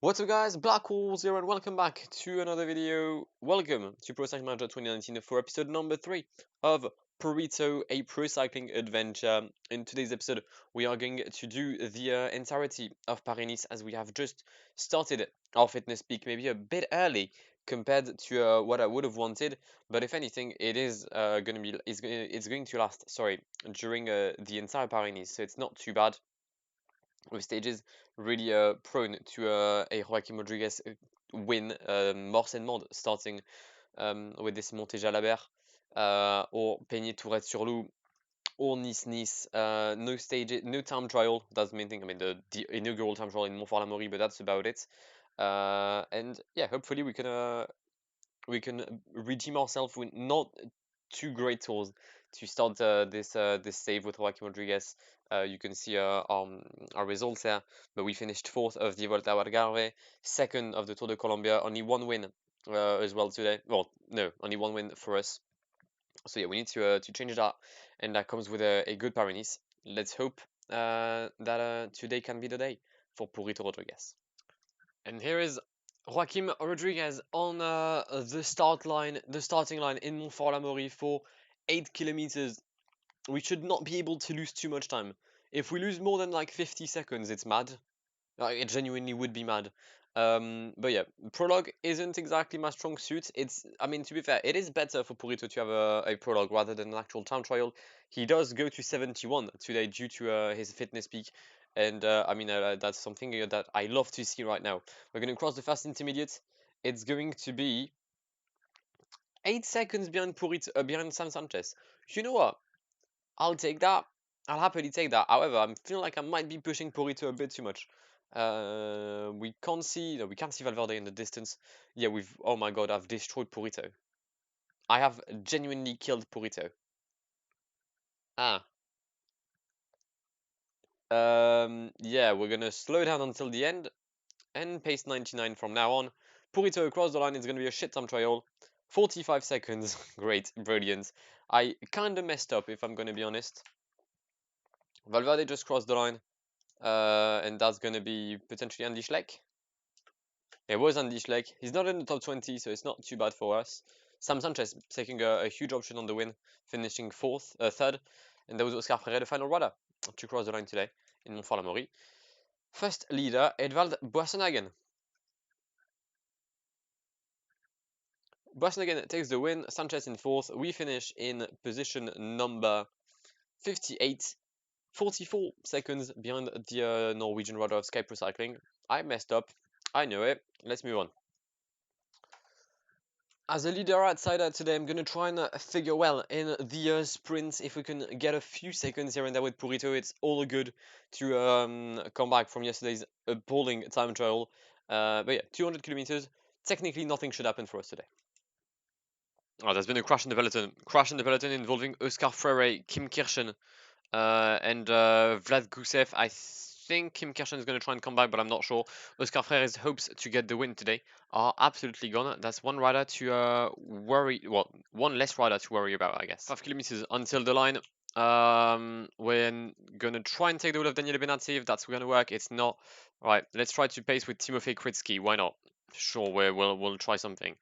What's up guys, Black Holes here and welcome back to another video. Welcome to Pro Cycling Manager 2019 for episode number 3 of Purito, a pro cycling adventure. In today's episode we are going to do the entirety of Paris-Nice as we have just started our fitness peak, maybe a bit early compared to what I would have wanted, but if anything it is it's going to last, sorry, during the entire Paris-Nice, so it's not too bad. With stages really prone to a Joaqium Rodriguez win, Morse and Mende, starting with this Monté Jalabert or Peigné Tourette-sur-Loup or Nice-Nice. No stages, no time trial. That's the main thing. I mean, the inaugural time trial in Montfort-l'Amaury, but that's about it. And yeah, hopefully we can redeem ourselves with not too great tools to start this save with Joaquim Rodriguez. You can see our results here, but we finished 4th of the Volta al Algarve, 2nd of the Tour de Colombia, only one win as well today. Well, no, only one win for us. So yeah, we need to change that, and that comes with a good Paris-Nice. Let's hope that today can be the day for Purito Rodriguez. And here is Joaquim Rodriguez on the starting line in Montfort-l'Amaury for 8 kilometers. We should not be able to lose too much time. If we lose more than like 50 seconds, it's mad. Like, it genuinely would be mad. But yeah, Prologue isn't exactly my strong suit. I mean, to be fair, it is better for Purito to have a Prologue rather than an actual time trial. He does go to 71 today due to his fitness peak. And I mean, that's something that I love to see right now. We're going to cross the first intermediate. It's going to be 8 seconds behind behind Sam Sanchez. You know what? I'll take that. I'll happily take that. However, I'm feeling like I might be pushing Purito a bit too much. We can't see, no, we can't see Valverde in the distance. Yeah, oh my god, I've destroyed Purito. I have genuinely killed Purito. Ah. Yeah, we're gonna slow down until the end and pace 99 from now on. Purito across the line is gonna be a shit time trial. 45 seconds. Great, brilliant. I kinda messed up if I'm gonna be honest. Valverde just crossed the line. And that's gonna be potentially Andy Schleck. It was Andy Schleck. He's not in the top 20, so it's not too bad for us. Sam Sanchez taking a huge option on the win, finishing third. And there was Oscar Freire, the final rider, to cross the line today in Montfort-l'Amaury. First leader, Edvald Boasson-Hagen. Boasson-Hagen takes the win, Sanchez in 4th. We finish in position number 58. 44 seconds behind the Norwegian rider of Sky Pro Cycling. I messed up. I know it. Let's move on. As a leader outsider today, I'm going to try and figure well in the sprints. If we can get a few seconds here and there with Purito, it's all good to come back from yesterday's appalling time trial. But yeah, 200 kilometers. Technically, nothing should happen for us today. Oh, there's been a crash in the peloton. Crash in the peloton involving Oscar Freire, Kim Kirchen, and Vlad Gusev. I think Kim Kirchen is going to try and come back, but I'm not sure. Oscar Freire's hopes to get the win today are absolutely gone. That's one rider to worry. Well, one less rider to worry about, I guess. 5 kilometers until the line. We're gonna try and take the wheel of Daniele Benazzi. If that's gonna work, it's not. All right, let's try to pace with Timofey Kritsky. Why not? Sure, we'll try something.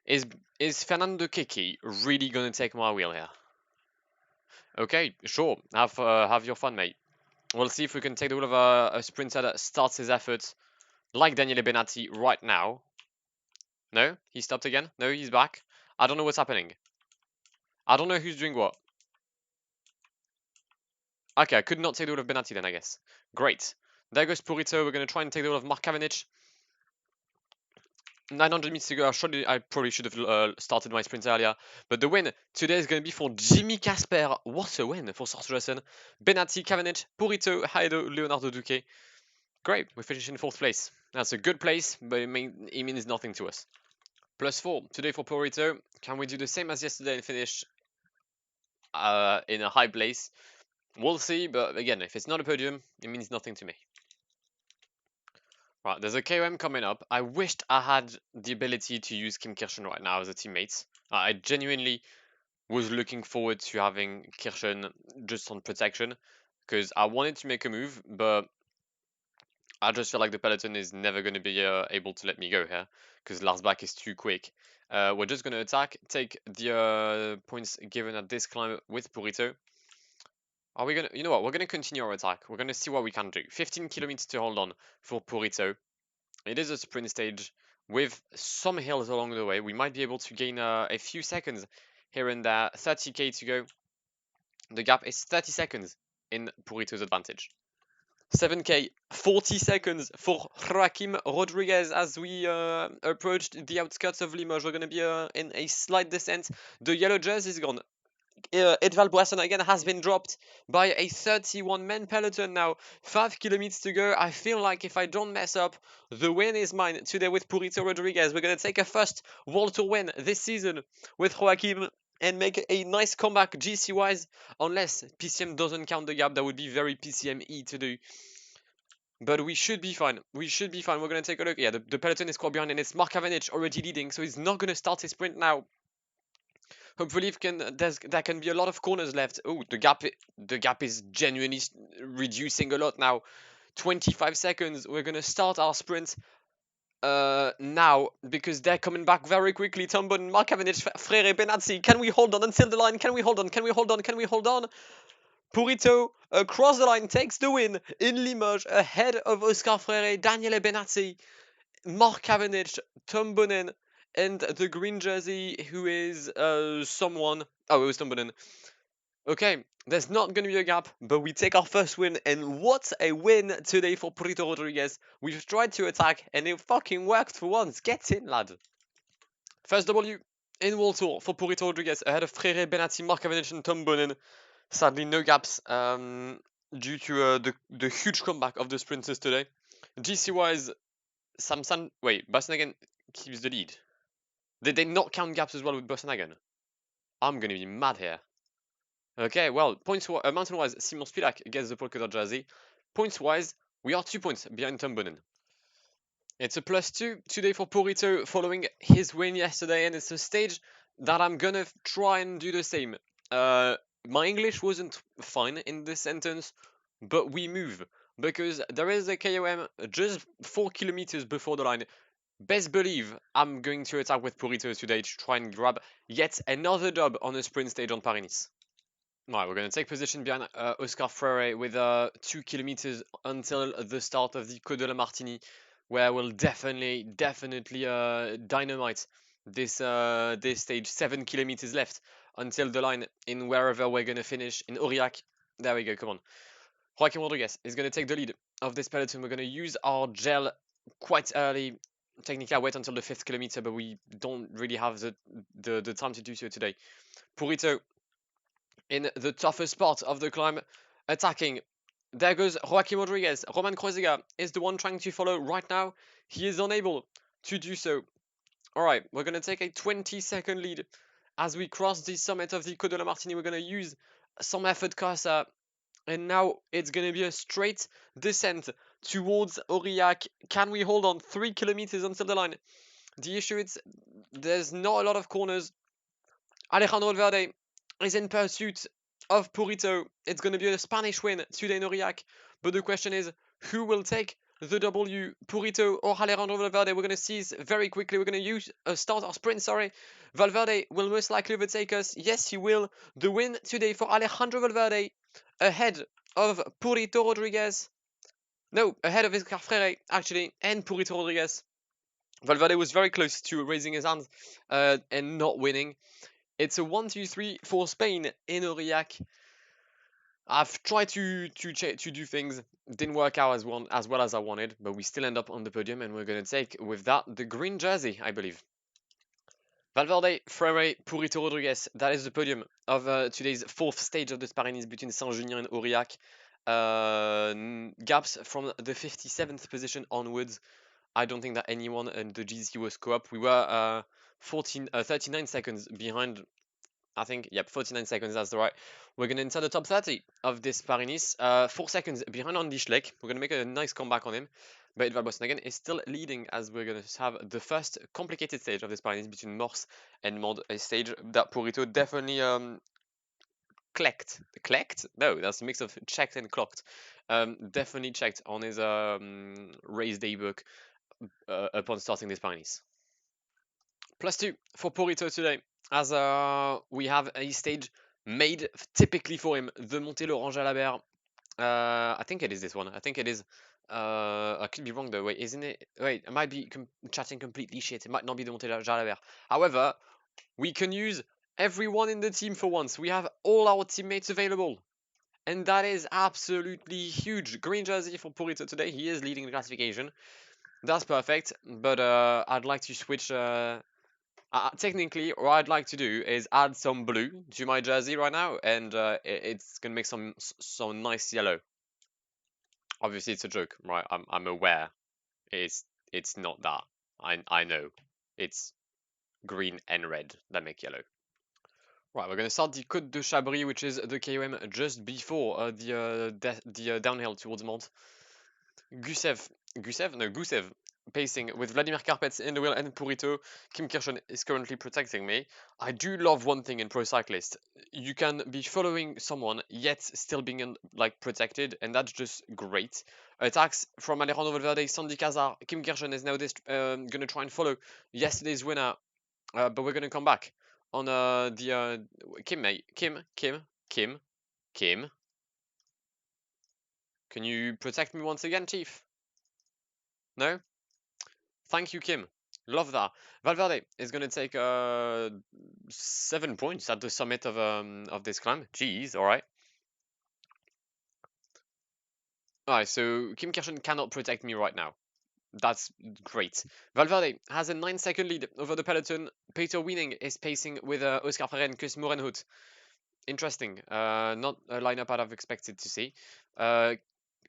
Is Fernando Kiki really gonna take my wheel here? Okay, sure. Have your fun, mate. We'll see if we can take the wheel of a sprinter that starts his efforts like Daniele Benazzi right now. No? He stopped again? No, he's back. I don't know what's happening. I don't know who's doing what. Okay, I could not take the wheel of Benazzi then, I guess. Great. There goes Purito. We're going to try and take the wheel of Mark Cavendish. 900 meters to go. I probably should have started my sprint earlier. But the win today is going to be for Jimmy Casper. What a win for Sorcerer. Benazzi, Cavendish, Purito, Haedo, Leonardo Duque. Great, we finished in 4th place. That's a good place, but it means nothing to us. +4 today for Purito. Can we do the same as yesterday and finish in a high place? We'll see, but again, if it's not a podium, it means nothing to me. Right, there's a KOM coming up. I wished I had the ability to use Kim Kirchen right now as a teammate. I genuinely was looking forward to having Kirchen just on protection, because I wanted to make a move, but I just feel like the peloton is never going to be able to let me go here because Lars back is too quick. We're just going to attack, take the points given at this climb with Purito. Are we going to, you know what, we're going to continue our attack. We're going to see what we can do. 15 kilometers to hold on for Purito. It is a sprint stage with some hills along the way. We might be able to gain a few seconds here and there. 30k to go. The gap is 30 seconds in Purito's advantage. 7k, 40 seconds for Joaqium Rodriguez as we approached the outskirts of Limoges. We're going to be in a slight descent. The yellow jersey is gone. Edval Boisson again has been dropped by a 31-man peloton now. 5 kilometers to go. I feel like if I don't mess up, the win is mine today with Purito Rodriguez. We're going to take a first World Tour win this season with Joaquim and make a nice comeback GC-wise, unless PCM doesn't count the gap. That would be very PCM-y to do. But we should be fine. We should be fine. We're going to take a look. Yeah, the peloton is quite behind, and it's Mark Cavendish already leading, so he's not going to start his sprint now. Hopefully, there can be a lot of corners left. Oh, the gap is genuinely reducing a lot now. 25 seconds. We're going to start our sprint now because they're coming back very quickly. Tombon, Mark Cavendish, Frere, Benazzi. Can we hold on until the line? Can we hold on? Can we hold on? Can we hold on? Purito across the line takes the win in Limoges ahead of Oscar Freire, Daniele Benazzi, Mark Cavendish, Tom Bonnen, and the green jersey who is someone. Oh, it was Tom Bonnen. Okay, there's not going to be a gap, but we take our first win, and what a win today for Purito Rodriguez. We've tried to attack, and it fucking worked for once. Get in, lad. First W in World Tour for Purito Rodriguez ahead of Freire, Benazzi, Mark Cavendish, and Tom Bonnen. Sadly, no gaps due to the huge comeback of the sprinters today. GC-wise, Samson... Wait, Bosnagen keeps the lead. Did they not count gaps as well with Bosnagen? I'm going to be mad here. Okay, well, mountain-wise, Simon Spilak gets the polka dot jersey. Points-wise, we are 2 points behind Tom Bonnen. It's a +2 today for Purito following his win yesterday, and it's a stage that I'm going to try and do the same. My English wasn't fine in this sentence, but we move because there is a KOM just 4 kilometers before the line. Best believe I'm going to attack with Purito today to try and grab yet another dub on a sprint stage on Paris-Nice. Right, we're going to take position behind Oscar Freire with 2 kilometers until the start of the Côte de la Martigny, where we'll definitely dynamite this stage. 7 kilometers left until the line in wherever we're going to finish in Aurillac. There we go, come on. Joaquim Rodriguez is going to take the lead of this peloton. We're going to use our gel quite early. Technically, I wait until the 5th kilometer, but we don't really have the time to do so today. Purito in the toughest part of the climb, attacking. There goes Joaquim Rodriguez. Roman Kreuziger is the one trying to follow right now. He is unable to do so. All right, we're going to take a 20-second lead as we cross the summit of the Côte de la Martigny. We're going to use some effort cursor, and now it's going to be a straight descent towards Aurillac. Can we hold on 3 kilometers until the line? The issue is there's not a lot of corners. Alejandro Valverde is in pursuit of Purito. It's going to be a Spanish win today in Aurillac. But the question is, who will take the W, Purito or Alejandro Valverde? We're going to see very quickly. We're going to start our sprint, sorry. Valverde will most likely overtake us. Yes, he will. The win today for Alejandro Valverde ahead of Purito Rodriguez. No, ahead of Oscar Freire, actually, and Purito Rodriguez. Valverde was very close to raising his hands and not winning. It's a 1-2-3 for Spain in Aurillac. I've tried to do things, didn't work out as well as I wanted, but we still end up on the podium, and we're going to take with that the green jersey, I believe. Valverde, Freire, Purito Rodriguez. That is the podium of today's 4th stage of the Paris-Nice between Saint-Junien and Aurillac. Gaps from the 57th position onwards. I don't think that anyone in the GC was co-op. We were 39 seconds behind. I think, yep, 49 seconds, that's right. We're going to enter the top 30 of this Paris-Nice. 4 seconds behind Andy Schleck. We're going to make a nice comeback on him. But Edval Boasson is still leading as we're going to have the first complicated stage of this Paris-Nice between Morse and Mende, a stage that Purito definitely Clecked. Clecked? No, that's a mix of checked and clocked. Definitely checked on his race day book upon starting this Paris. +2 for Purito today, as we have a stage made typically for him, the Montée l'Orange à la Berre. I think it is this one. I think it is. I could be wrong though. Wait, isn't it? Wait, I might be chatting completely shit. It might not be the Montée l'Orange à la Berre. However, we can use everyone in the team for once. We have all our teammates available. And that is absolutely huge. Green jersey for Purito today. He is leading the classification. That's perfect. But I'd like to switch. Technically, what I'd like to do is add some blue to my jersey right now, and it's gonna make some nice yellow. Obviously, it's a joke, right? I'm aware. It's not that. I know. It's green and red that make yellow. Right, we're gonna start the Côte de Chabris, which is the KOM just before the downhill towards Mont. Gusev, pacing with Vladimir Karpets in the wheel and Purito. Kim Kirchen is currently protecting me. I do love one thing in Pro Cyclist. You can be following someone yet still being like protected, and that's just great. Attacks from Alejandro Valverde, Sandy Cazar. Kim Kirchen is now gonna try and follow yesterday's winner, but we're gonna come back on the Kim, mate. Kim. Can you protect me once again, Chief? No? Thank you, Kim. Love that. Valverde is going to take 7 points at the summit of this climb. Jeez, all right. All right, so Kim Kirchen cannot protect me right now. That's great. Valverde has a 9-second lead over the peloton. Peter Wiening is pacing with Oscar Freire and Chris Morenhout. Interesting. Not a lineup I'd have expected to see.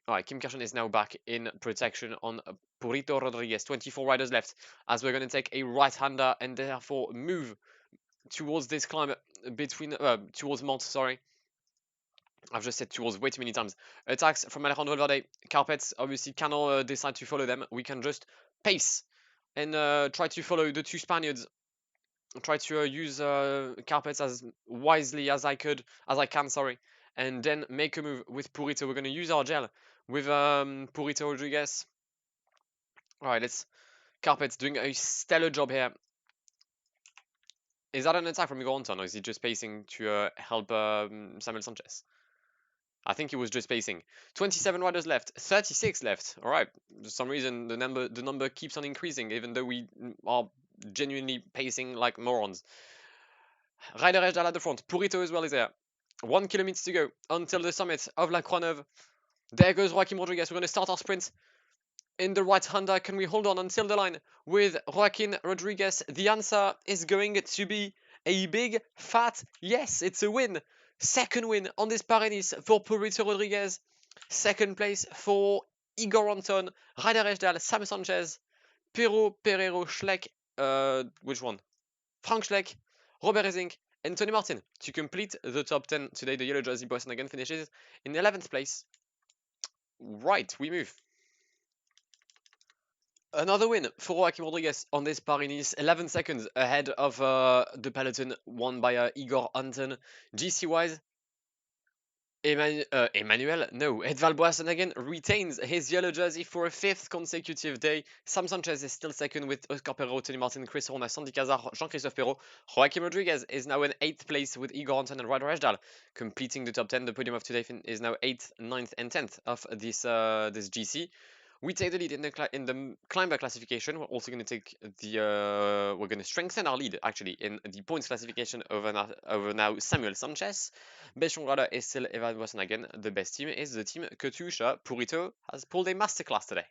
All right, Kim Kirchen is now back in protection on Purito Rodriguez. 24 riders left, as we're going to take a right-hander and therefore move towards this climb between towards Mont. Sorry, I've just said towards way too many times. Attacks from Alejandro Valverde. Carpets obviously cannot decide to follow them. We can just pace and try to follow the two Spaniards. Try to use Carpets as wisely as I can. Sorry, and then make a move with Purito. We're going to use our gel with Purito Rodriguez. All right, let's. Carpet's doing a stellar job here. Is that an attack from Igor Anton, or is he just pacing to help Samuel Sanchez? I think he was just pacing. 27 riders left, 36 left. All right. For some reason, the number keeps on increasing, even though we are genuinely pacing like morons. Ryder Ejdal at the front. Purito as well is there. 1 kilometer to go until the summit of La Croix-Neuve. There goes Joaquim Rodriguez. We're going to start our sprint in the right hander. Can we hold on until the line with Joaquim Rodriguez? The answer is going to be a big fat yes. It's a win. Second win on this Paris for Purito Rodriguez. Second place for Igor Anton, Ryder Ejdal, Sam Sanchez, Pero Pereiro Schleck, which one? Frank Schleck, Robert Ezink, and Tony Martin to complete the top 10 today. The yellow jersey Boston again finishes in 11th place. Right, we move. Another win for Joaquim Rodriguez on this Paris-Nice, 11 seconds ahead of the peloton, won by Igor Anton. GC-wise, Edval Boasson again retains his yellow jersey for a 5th consecutive day. Sam Sanchez is still second with Oscar Perrault, Tony Martin, Chris Horner, Sandy Cazar, Jean-Christophe Perrault. Joaquim Rodriguez is now in 8th place with Igor Anton and Ryder Ejdal, completing the top 10. The podium of today is now 8th, 9th, and 10th of this GC. We take the lead in the climber classification. We're also going to take we're going to strengthen our lead actually in the points classification over now Samuel Sanchez. Best rider is still Evan Boasson again. The best team is the team Katusha. Purito has pulled a masterclass today.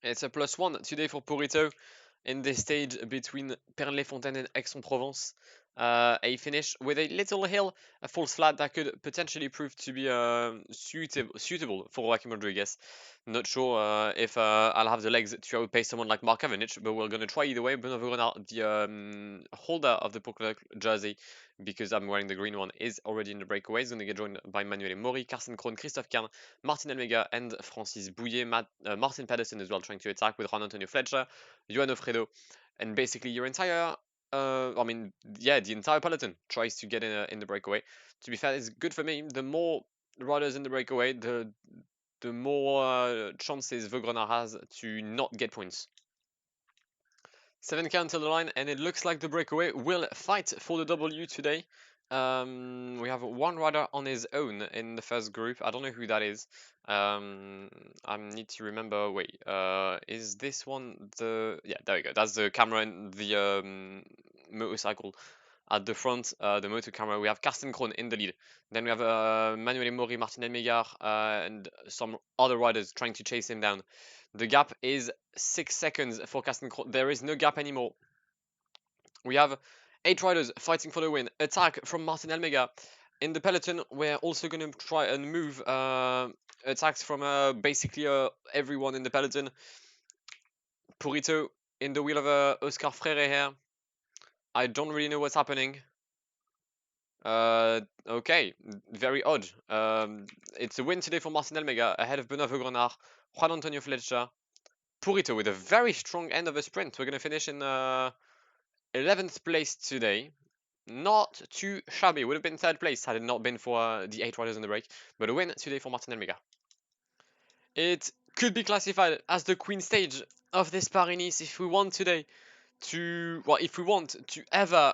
It's a +1 today for Purito in this stage between Pernes-les-Fontaines and Aix-en-Provence. A finish with a little hill, a false flat that could potentially prove to be suitable for Joaquim Rodriguez. Not sure if I'll have the legs to outpace someone like Mark Cavendish, but we're going to try either way. Bruno Verona, the holder of the Prologue jersey, because I'm wearing the green one, is already in the breakaway. He's going to get joined by Manuel Mori, Carsten Krohn, Christophe Kern, Martin Almega, and Francis Bouillet. Martin Pedersen as well trying to attack with Juan Antonio Fletcher, Johan Ofredo, and basically your entire I mean, yeah, the entire peloton tries to get in the breakaway. To be fair, it's good for me. The more riders in the breakaway, the more chances Vogronard has to not get points. 7K until the line, and it looks like the breakaway will fight for the W today. We have one rider on his own in the first group. I don't know who that is. I need to remember. Wait, is this one the? Yeah, there we go. That's the camera and the motorcycle at the front. The motor camera. We have Karsten Krohn in the lead. Then we have Manuel Mori, Martin Elmegar, and some other riders trying to chase him down. The gap is 6 seconds for Karsten Krohn. There is no gap anymore. We have 8 riders fighting for the win. Attack from Martin Elmega. In the peloton, we're also going to try and move attacks from basically everyone in the peloton. Purito in the wheel of Oscar Freire here. I don't really know what's happening. Okay, very odd. It's a win today for Martin Elmega ahead of Benoît Vaugrenard, Juan Antonio Flecha. Purito with a very strong end of a sprint. We're going to finish in 11th place today. Not too shabby. Would have been 3rd place had it not been for the 8 riders in the break. But a win today for Martin Elmega. It could be classified as the queen stage of this Paris-Nice if we want today to, well, if we want to ever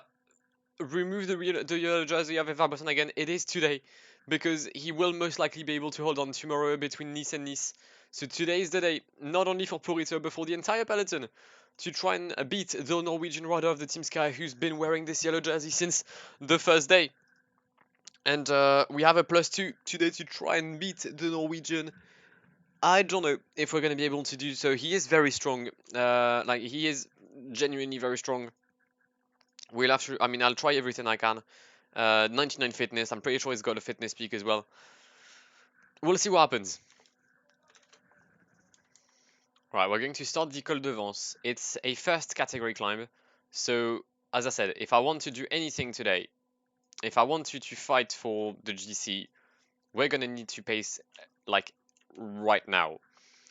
remove the yellow jersey of Evar Bosson again, it is today, because he will most likely be able to hold on tomorrow between Nice and Nice. So today is the day, not only for Purito, but for the entire peloton, to try and beat the Norwegian rider of the Team Sky, who's been wearing this yellow jersey since the first day. And we have a +2 today to try and beat the Norwegian. I don't know if we're going to be able to do so. He is very strong. Like, he is genuinely very strong. We'll have to, I mean, I'll try everything I can. 99 fitness. I'm pretty sure he's got a fitness peak as well. We'll see what happens. Right, we're going to start the Col de Vence. It's a first category climb. So, as I said, if I want to do anything today, if I want to fight for the GC, we're going to need to pace like right now.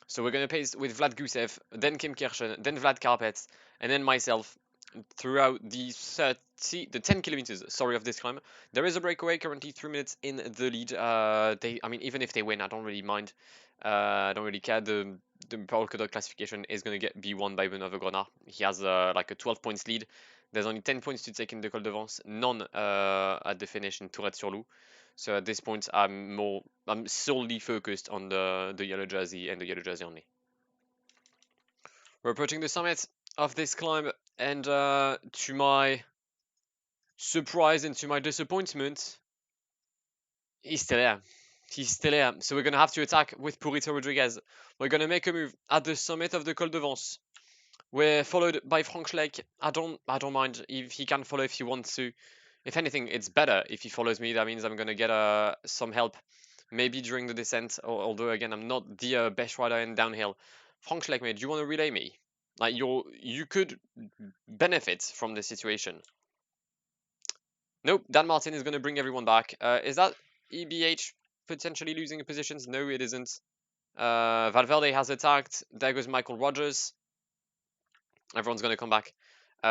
So we're going to pace with Vlad Gusev, then Kim Kirchen, then Vlad Karpets, and then myself throughout the 10 kilometers, sorry, of this climb. There is a breakaway, currently 3 minutes in the lead. I mean, even if they win, I don't really mind. I don't really care. The Prologue classification is going to be won by Benoît Vaugrenard. He has like a 12 points lead. There's only 10 points to take in the Col de Vence, none at the finish in Tourette-sur-Loup. So at this point, I'm solely focused on the yellow jersey and the yellow jersey only. We're approaching the summit of this climb, and to my surprise and to my disappointment, he's still here. He's still here. So we're gonna have to attack with Purito Rodriguez. We're gonna make a move at the summit of the Col de Vence. We're followed by Frank Schleck. I don't mind if he can follow if he wants to. If anything, it's better if he follows me. That means I'm gonna get some help, maybe during the descent. Although again, I'm not the best rider in downhill. Frank Schleck, mate, do you want to relay me? Like, you could benefit from the situation. Nope, Dan Martin is gonna bring everyone back. Is that EBH potentially losing positions? No, it isn't. Valverde has attacked. There goes Michael Rogers. Everyone's going to come back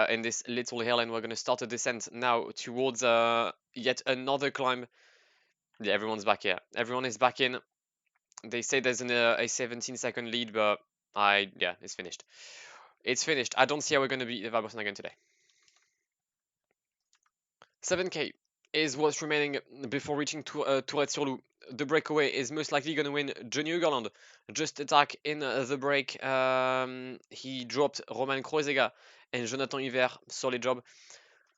in this little hill, and we're going to start a descent now towards yet another climb. Yeah, everyone's back here. Everyone is back in. They say there's a 17-second lead, but yeah, it's finished. It's finished. I don't see how we're going to beat Evar Bosson again today. 7K is what's remaining before reaching Tourette-sur-Loup. The breakaway is most likely going to win Johnny Ugerland. Just attack in the break. He dropped Roman Kroezega and Jonathan Hiver. Solid job.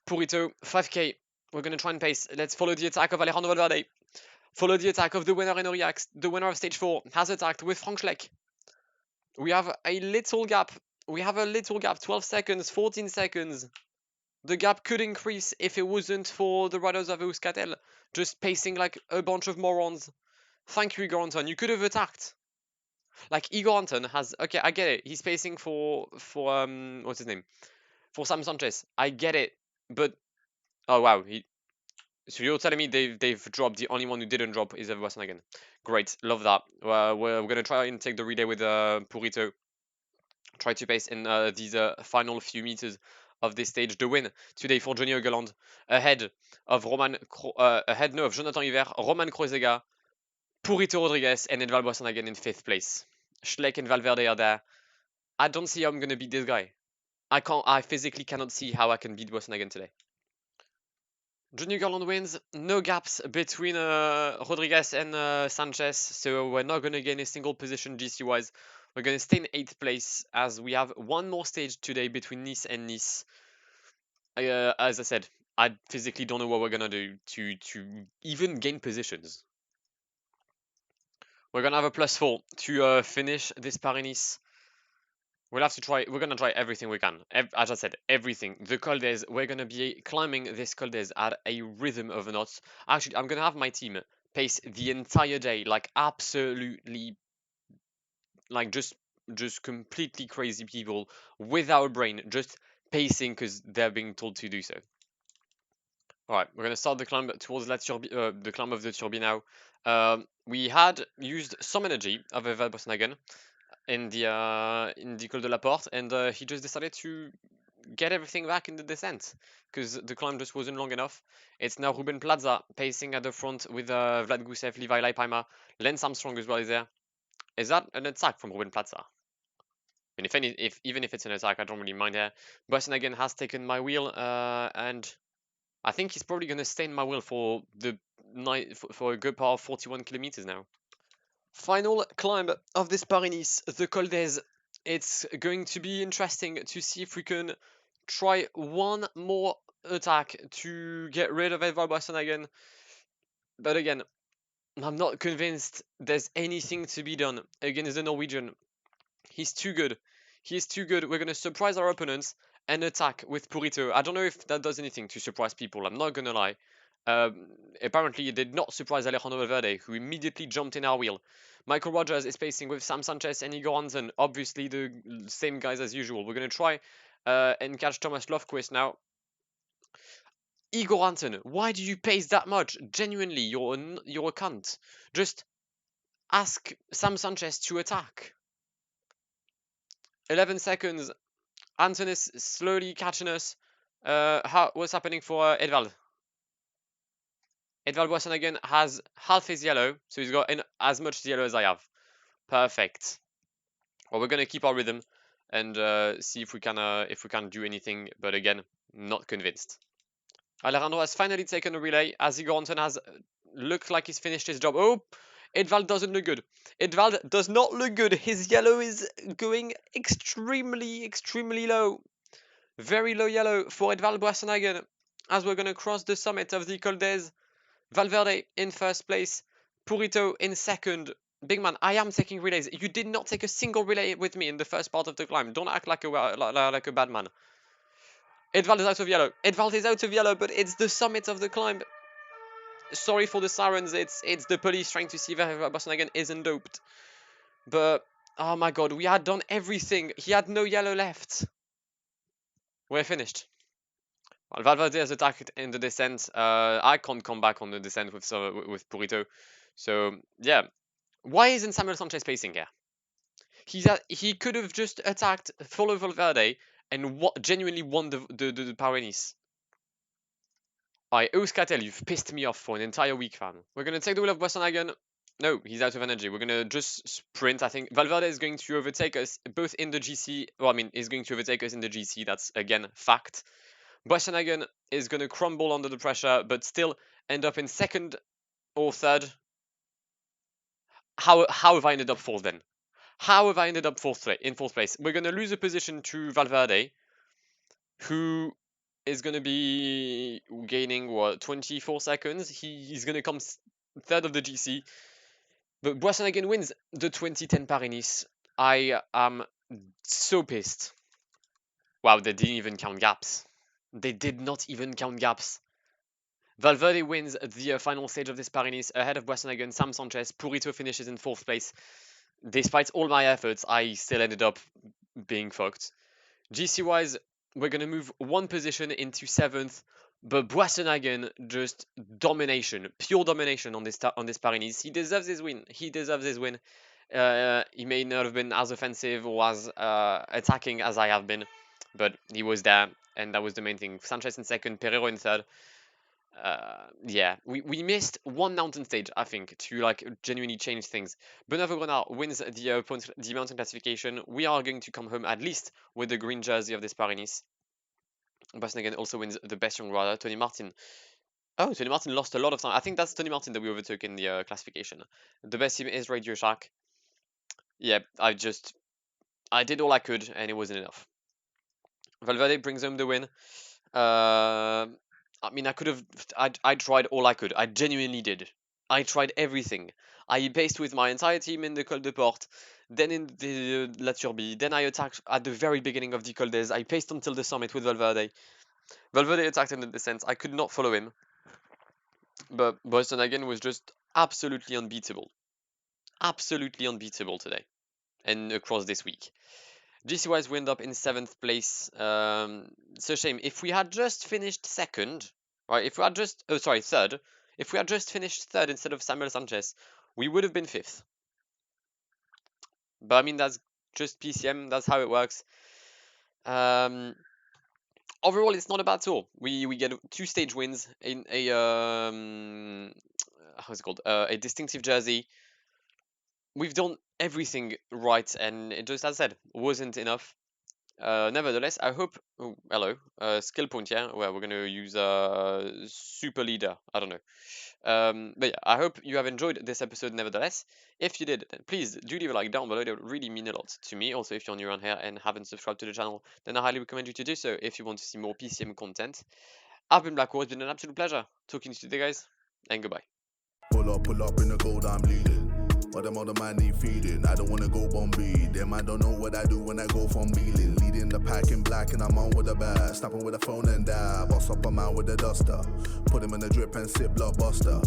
Purito, 5K. We're going to try and pace. Let's follow the attack of Alejandro Valverde. Follow the attack of the winner in Aurillac. The winner of stage 4 has attacked with Frank Schleck. We have a little gap. 12 seconds, 14 seconds. The gap could increase if it wasn't for the riders of Euskaltel just pacing like a bunch of morons. Thank you, Igor Anton. You could have attacked. Like, Igor Anton has... Okay, I get it. He's pacing for what's his name? For Sam Sanchez. I get it. But... Oh, wow. So you're telling me they've dropped. The only one who didn't drop is Evar Bosson again. Great. Love that. We're going to try and take the relay with Purito. Try to pace in these final few meters of this stage, the win today for Johnny Ogerland, ahead of of Jonathan Hiver, Roman Krojega, Purito Rodriguez, and Edval Boasson in 5th place. Schleck and Valverde are there. I don't see how I'm gonna beat this guy. I physically cannot see how I can beat Boasson today. Johnny Garland wins, no gaps between Rodriguez and Sanchez, so we're not going to gain a single position GC-wise. We're going to stay in 8th place as we have one more stage today between Nice and Nice. As I said, I physically don't know what we're going to do to even gain positions. We're going to have a +4 to finish this Paris-Nice. We're gonna try everything we can. As I said, everything. The Col d'Ez, we're gonna be climbing this Col d'Ez at a rhythm of knots. Actually, I'm gonna have my team pace the entire day, like absolutely, like just completely crazy people without a brain, just pacing because they're being told to do so. All right, we're gonna start the climb towards the climb of the Turbie now. We had used some energy of Eval Bosnagen in the Col de la Porte, and he just decided to get everything back in the descent because the climb just wasn't long enough. It's now Ruben Plaza pacing at the front with Vlad Gusev, Levi Leipheimer, Lance Armstrong as well is there. Is that an attack from Ruben Plaza? And even if it's an attack, I don't really mind here. Boasson has taken my wheel, and I think he's probably gonna stay in my wheel for the night for a good part of 41 kilometers now. Final climb of this Paris-Nice, the Col d'Ez. It's going to be interesting to see if we can try one more attack to get rid of Edvard Boasson. But again, I'm not convinced there's anything to be done against the Norwegian. He's too good. He's too good. We're going to surprise our opponents and attack with Purito. I don't know if that does anything to surprise people. I'm not going to lie. Apparently, it did not surprise Alejandro Valverde, who immediately jumped in our wheel. Michael Rogers is pacing with Sam Sanchez and Igor Hansen. Obviously, the same guys as usual. We're going to try and catch Thomas Lofquist now. Igor Hansen, why do you pace that much? Genuinely, you're a cunt. Just ask Sam Sanchez to attack. 11 seconds. Hansen is slowly catching us. What's happening for Edvald? Edvald Boasson has half his yellow, so he's got as much yellow as I have. Perfect. Well, we're gonna keep our rhythm and see if we can do anything. But again, not convinced. Alejandro has finally taken a relay as Igor Hansen has looked like he's finished his job. Oh, Edvald doesn't look good. Edvald does not look good. His yellow is going extremely low. Very low yellow for Edvald Boasson as we're going to cross the summit of the Col d'Ez. Valverde in 1st place. Purito in 2nd. Big man, I am taking relays. You did not take a single relay with me in the first part of the climb. Don't act like a bad man. Edvald is out of yellow. Edvald is out of yellow, but it's the summit of the climb. Sorry for the sirens. It's the police trying to see if Boasson isn't doped. But, oh my god, we had done everything. He had no yellow left. We're finished. Well, Valverde has attacked in the descent. I can't come back on the descent with Purito. So, yeah. Why isn't Samuel Sanchez pacing here? He could have just attacked, follow Valverde, and genuinely won the Paris-Nice. Alright, Euskatel, you've pissed me off for an entire week, fam. We're going to take the wheel of Boasson. No, he's out of energy. We're going to just sprint, I think. Valverde is going to overtake us both in the GC. Well, I mean, he's going to overtake us in the GC. That's, again, fact. Boasson is going to crumble under the pressure, but still end up in 2nd or 3rd. How have I ended up 4th then? How have I ended up in 4th place? We're going to lose a position to Valverde, who is going to be gaining, what, 24 seconds? He's going to come 3rd of the GC. But Boasson wins the 2010 Paris-Nice. I am so pissed. Wow, they didn't even count gaps. They did not even count gaps. Valverde wins the final stage of this Paris-Nice ahead of Boasson, Sam Sanchez. Purito finishes in 4th place. Despite all my efforts, I still ended up being fucked. GC-wise, we're going to move one position into 7th, but Boasson, just domination, pure domination on this Paris-Nice. He deserves his win. He deserves his win. He may not have been as offensive or as attacking as I have been, but he was there, and that was the main thing. Sanchez in second, Pereiro in third. Yeah, we missed one mountain stage, I think, to like genuinely change things. Benoît Vaugrenard wins the mountain classification. We are going to come home at least with the green jersey of this Paris-Nice. Basnagan also wins the best young rider. Tony Martin. Oh, Tony Martin lost a lot of time. I think that's Tony Martin that we overtook in the classification. The best team is Radio Shack. Yeah, I did all I could, and it wasn't enough. Valverde brings home the win. I mean, I tried all I could. I genuinely did. I tried everything. I paced with my entire team in the Col de Porte, then in the La Turbie, then I attacked at the very beginning of the Col d'Ez. I paced until the summit with Valverde. Valverde attacked in the descent. I could not follow him. But Boston again was just absolutely unbeatable. Absolutely unbeatable today and across this week. GCY's wind up in 7th place. It's a shame. If we had just finished second, right? If we had just, oh sorry, third. If we had just finished third instead of Samuel Sanchez, we would have been 5th. But I mean, that's just PCM. That's how it works. Overall, it's not a bad tour. We get 2 stage wins in a how's it called? A distinctive jersey. We've done everything right, and it just, as I said, wasn't enough. Nevertheless, I hope. Oh, hello, skill point. Yeah, well, we're gonna use super leader. I don't know. But yeah, I hope you have enjoyed this episode. Nevertheless, if you did, then please do leave a like down below. That would really mean a lot to me. Also, if you're new around here and haven't subscribed to the channel, then I highly recommend you to do so if you want to see more PCM content. I've been Blackwall. It's been an absolute pleasure talking to you today, guys, and goodbye. Pull up in the gold, I'm leading. But them other man need feeding. I don't wanna go Bombay. Them I don't know what I do when I go from Beeling. Leading the pack in black and I'm on with the bag. Snapping with a phone and dab. Boss up a man with a duster. Put him in the drip and sip blockbuster.